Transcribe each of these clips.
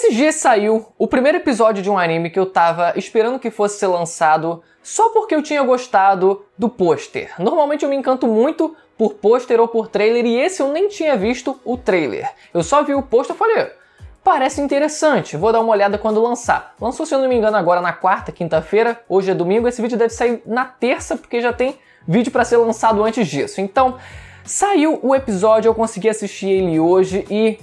Esses dias saiu o primeiro episódio de um anime que eu tava esperando que fosse ser lançado só porque eu tinha gostado do pôster. Normalmente eu me encanto muito por pôster ou por trailer e esse eu nem tinha visto o trailer. Eu só vi o pôster e falei, parece interessante, vou dar uma olhada quando lançar. Lançou, se eu não me engano, agora na quarta, quinta-feira, hoje é domingo, esse vídeo deve sair na terça porque já tem vídeo pra ser lançado antes disso. Então, saiu o episódio, eu consegui assistir ele hoje e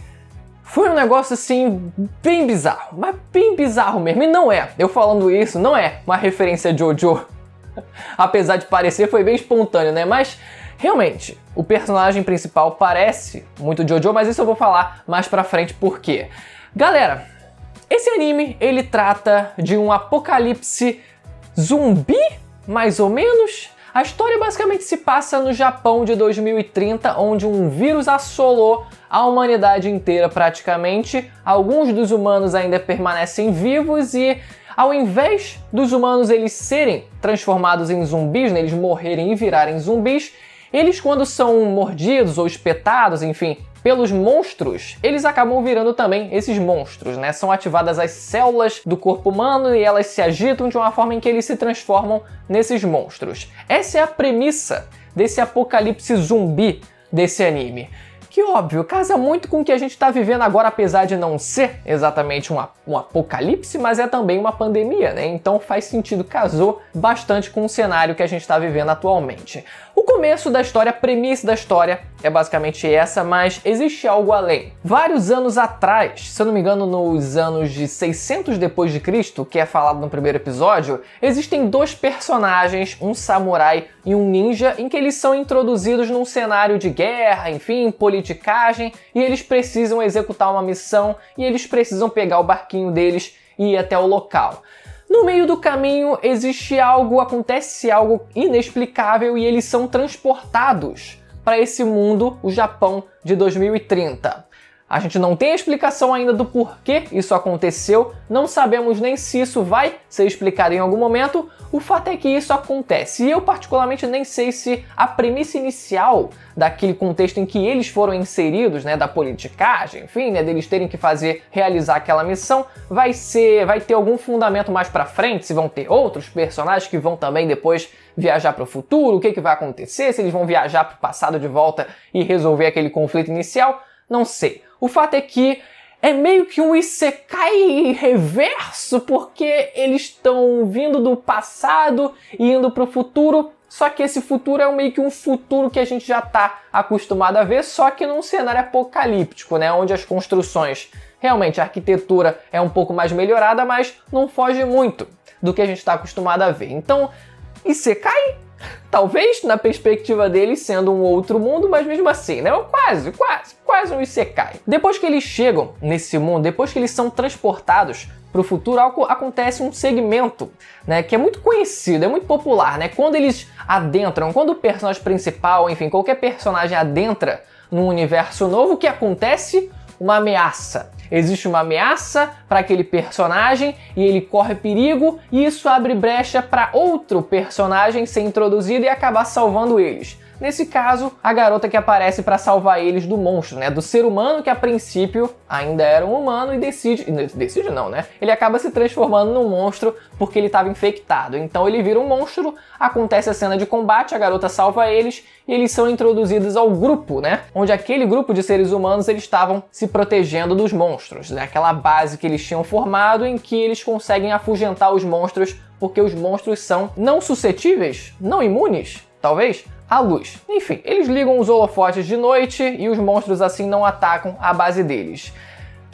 foi um negócio assim, bem bizarro, mas bem bizarro mesmo. E não é, eu falando isso, não é uma referência a Jojo. Apesar de parecer, foi bem espontâneo, né? Mas, realmente, o personagem principal parece muito Jojo, mas isso eu vou falar mais pra frente por quê. Galera, esse anime, ele trata de um apocalipse zumbi, mais ou menos. A história basicamente se passa no Japão de 2030, onde um vírus assolou a humanidade inteira praticamente. Alguns dos humanos ainda permanecem vivos e, ao invés dos humanos eles serem transformados em zumbis, né, eles morrerem e virarem zumbis, eles, quando são mordidos ou espetados, enfim, pelos monstros, eles acabam virando também esses monstros, né? São ativadas as células do corpo humano e elas se agitam de uma forma em que eles se transformam nesses monstros. Essa é a premissa desse apocalipse zumbi desse anime. Que, óbvio, casa muito com o que a gente está vivendo agora, apesar de não ser exatamente um apocalipse, mas é também uma pandemia, né? Então faz sentido, casou bastante com o cenário que a gente está vivendo atualmente. O começo da história, a premissa da história é basicamente essa, mas existe algo além. Vários anos atrás, se eu não me engano nos anos de 600 depois de Cristo, que é falado no primeiro episódio, existem dois personagens, um samurai e um ninja, em que eles são introduzidos num cenário de guerra, enfim, politicagem, e eles precisam executar uma missão e eles precisam pegar o barquinho deles e ir até o local. No meio do caminho acontece algo inexplicável e eles são transportados para esse mundo, o Japão de 2030. A gente não tem a explicação ainda do porquê isso aconteceu, não sabemos nem se isso vai ser explicado em algum momento, o fato é que isso acontece. E eu particularmente nem sei se a premissa inicial daquele contexto em que eles foram inseridos, né, da politicagem, enfim, né, deles terem que realizar aquela missão, vai ter algum fundamento mais pra frente, se vão ter outros personagens que vão também depois viajar para o futuro, o que vai acontecer, se eles vão viajar para o passado de volta e resolver aquele conflito inicial, não sei. O fato é que é meio que um isekai reverso, porque eles estão vindo do passado e indo para o futuro, só que esse futuro é meio que um futuro que a gente já está acostumado a ver, só que num cenário apocalíptico, né, onde as construções, realmente a arquitetura é um pouco mais melhorada, mas não foge muito do que a gente está acostumado a ver. Então, isekai? Talvez na perspectiva deles sendo um outro mundo, mas mesmo assim, né? Quase um isekai. Depois que eles chegam nesse mundo, depois que eles são transportados para o futuro, acontece um segmento, né, que é muito conhecido, é muito popular, né? Quando eles adentram, quando o personagem principal, enfim, qualquer personagem adentra num universo novo, o que acontece? Uma ameaça. Existe uma ameaça para aquele personagem e ele corre perigo e isso abre brecha para outro personagem ser introduzido e acabar salvando eles. Nesse caso, a garota que aparece para salvar eles do monstro, né? Do ser humano que a princípio ainda era um humano e decide não, né? Ele acaba se transformando num monstro porque ele estava infectado. Então ele vira um monstro, acontece a cena de combate, a garota salva eles e eles são introduzidos ao grupo, né? Onde aquele grupo de seres humanos eles estavam se protegendo dos monstros, né? Aquela base que eles tinham formado em que eles conseguem afugentar os monstros porque os monstros são não suscetíveis, não imunes, talvez, à luz. Enfim, eles ligam os holofotes de noite e os monstros assim não atacam a base deles.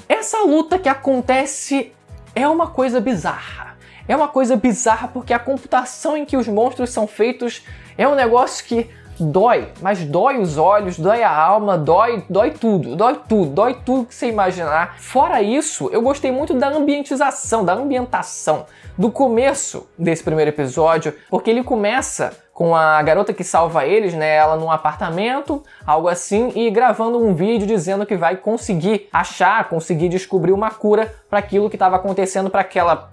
Essa luta que acontece é uma coisa bizarra. É uma coisa bizarra porque a computação em que os monstros são feitos é um negócio que dói, mas dói os olhos, dói a alma, dói tudo que você imaginar. Fora isso, eu gostei muito da ambientação, do começo desse primeiro episódio, porque ele começa com a garota que salva eles, né, ela num apartamento, algo assim, e gravando um vídeo dizendo que vai conseguir descobrir uma cura para aquilo que estava acontecendo, para aquela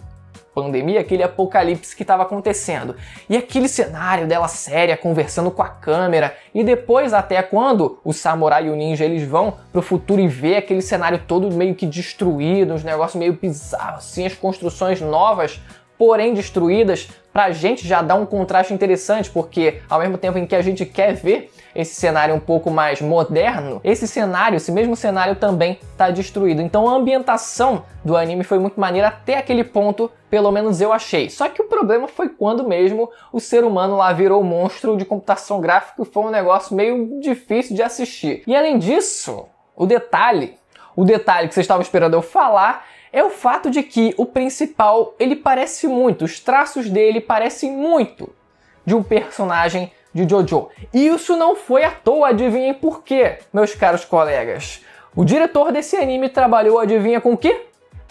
pandemia, aquele apocalipse que estava acontecendo. E aquele cenário dela séria, conversando com a câmera, e depois até quando o samurai e o ninja eles vão pro futuro e vê aquele cenário todo meio que destruído, uns negócios meio bizarros, assim, as construções novas, porém destruídas, pra gente já dá um contraste interessante, porque ao mesmo tempo em que a gente quer ver esse cenário um pouco mais moderno, esse mesmo cenário também tá destruído. Então a ambientação do anime foi muito maneira até aquele ponto, pelo menos eu achei. Só que o problema foi quando mesmo o ser humano lá virou monstro de computação gráfica, e foi um negócio meio difícil de assistir. E além disso, o detalhe que vocês estavam esperando eu falar é o fato de que o principal, ele parece muito, os traços dele parecem muito de um personagem de JoJo. E isso não foi à toa, adivinhem por quê, meus caros colegas. O diretor desse anime trabalhou, adivinha com o quê?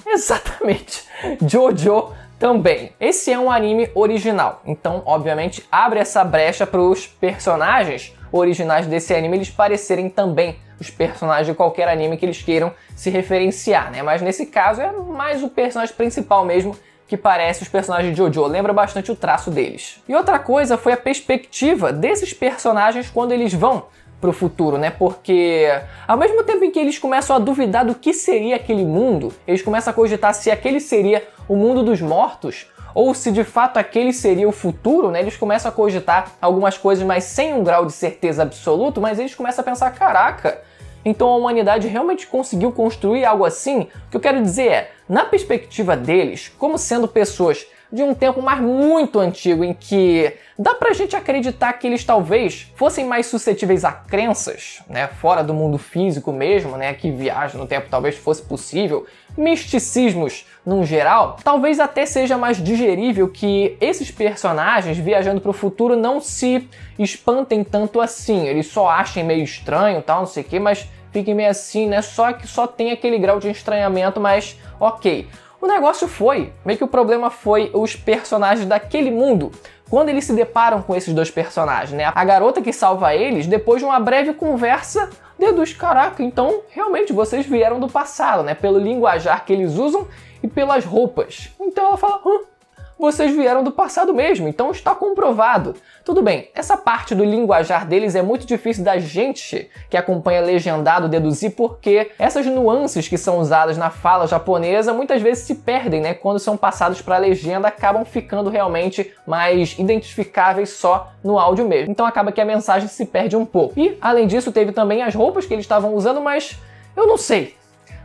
Exatamente, JoJo também. Esse é um anime original, então obviamente abre essa brecha para os personagens originais desse anime eles parecerem também os personagens de qualquer anime que eles queiram se referenciar, né? Mas nesse caso é mais o personagem principal mesmo que parece os personagens de JoJo, lembra bastante o traço deles. E outra coisa foi a perspectiva desses personagens quando eles vão pro futuro, né? Porque ao mesmo tempo em que eles começam a duvidar do que seria aquele mundo, eles começam a cogitar se aquele seria o mundo dos mortos, ou se de fato aquele seria o futuro, né? Eles começam a cogitar algumas coisas, mas sem um grau de certeza absoluto, mas eles começam a pensar, caraca, então a humanidade realmente conseguiu construir algo assim? O que eu quero dizer é, na perspectiva deles, como sendo pessoas de um tempo mais muito antigo em que dá pra gente acreditar que eles talvez fossem mais suscetíveis a crenças, né, fora do mundo físico mesmo, né, que viagem no tempo talvez fosse possível, misticismos num geral, talvez até seja mais digerível que esses personagens viajando pro futuro não se espantem tanto assim, eles só achem meio estranho, tal, não sei o que, mas fiquem meio assim, né, só que só tem aquele grau de estranhamento, mas ok. O negócio foi, meio que o problema foi os personagens daquele mundo. Quando eles se deparam com esses dois personagens, né? A garota que salva eles, depois de uma breve conversa, deduz, caraca, então realmente vocês vieram do passado, né? Pelo linguajar que eles usam e pelas roupas. Então ela fala, vocês vieram do passado mesmo, então está comprovado. Tudo bem, essa parte do linguajar deles é muito difícil da gente que acompanha legendado deduzir, porque essas nuances que são usadas na fala japonesa muitas vezes se perdem, né? Quando são passados para a legenda, acabam ficando realmente mais identificáveis só no áudio mesmo. Então acaba que a mensagem se perde um pouco. E, além disso, teve também as roupas que eles estavam usando, mas eu não sei.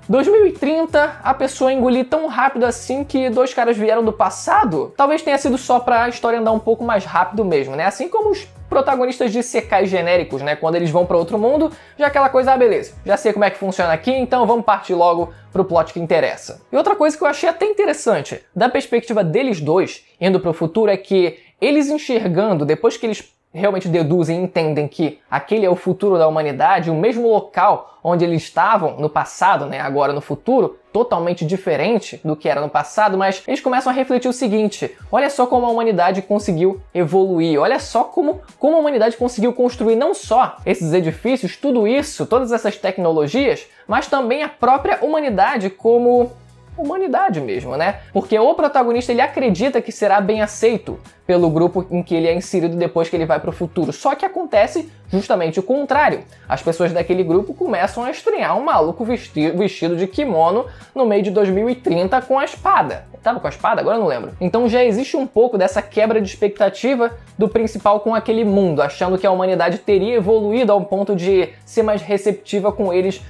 2030, a pessoa engolir tão rápido assim que dois caras vieram do passado? Talvez tenha sido só pra história andar um pouco mais rápido mesmo, né? Assim como os protagonistas de secais genéricos, né? Quando eles vão pra outro mundo, já aquela coisa, beleza, já sei como é que funciona aqui, então vamos partir logo pro plot que interessa. E outra coisa que eu achei até interessante, da perspectiva deles dois, indo pro futuro, é que eles enxergando, depois que eles realmente deduzem e entendem que aquele é o futuro da humanidade, o mesmo local onde eles estavam no passado, né, agora no futuro, totalmente diferente do que era no passado, mas eles começam a refletir o seguinte, olha só como a humanidade conseguiu evoluir, olha só como a humanidade conseguiu construir não só esses edifícios, tudo isso, todas essas tecnologias, mas também a própria humanidade como humanidade mesmo, né? Porque o protagonista ele acredita que será bem aceito pelo grupo em que ele é inserido depois que ele vai para o futuro. Só que acontece justamente o contrário. As pessoas daquele grupo começam a estranhar um maluco vestido de kimono no meio de 2030 com a espada. Tava com a espada? Agora eu não lembro. Então já existe um pouco dessa quebra de expectativa do principal com aquele mundo, achando que a humanidade teria evoluído ao ponto de ser mais receptiva com eles,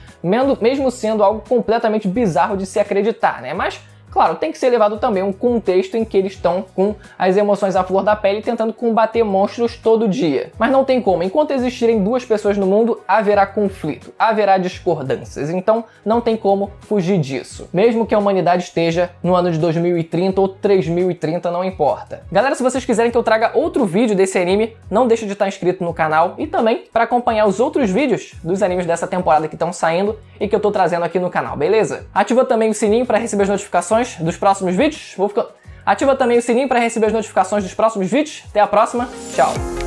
mesmo sendo algo completamente bizarro de se acreditar, né? Mas, claro, tem que ser levado também um contexto em que eles estão com as emoções à flor da pele tentando combater monstros todo dia. Mas não tem como, enquanto existirem duas pessoas no mundo, haverá conflito, haverá discordâncias, então não tem como fugir disso. Mesmo que a humanidade esteja no ano de 2030 ou 3030, não importa. Galera, se vocês quiserem que eu traga outro vídeo desse anime, não deixe de estar inscrito no canal e também para acompanhar os outros vídeos dos animes dessa temporada que estão saindo e que eu tô trazendo aqui no canal, beleza? Ativa também o sininho para receber as notificações dos próximos vídeos. Ativa também o sininho para receber as notificações dos próximos vídeos. Até a próxima. Tchau.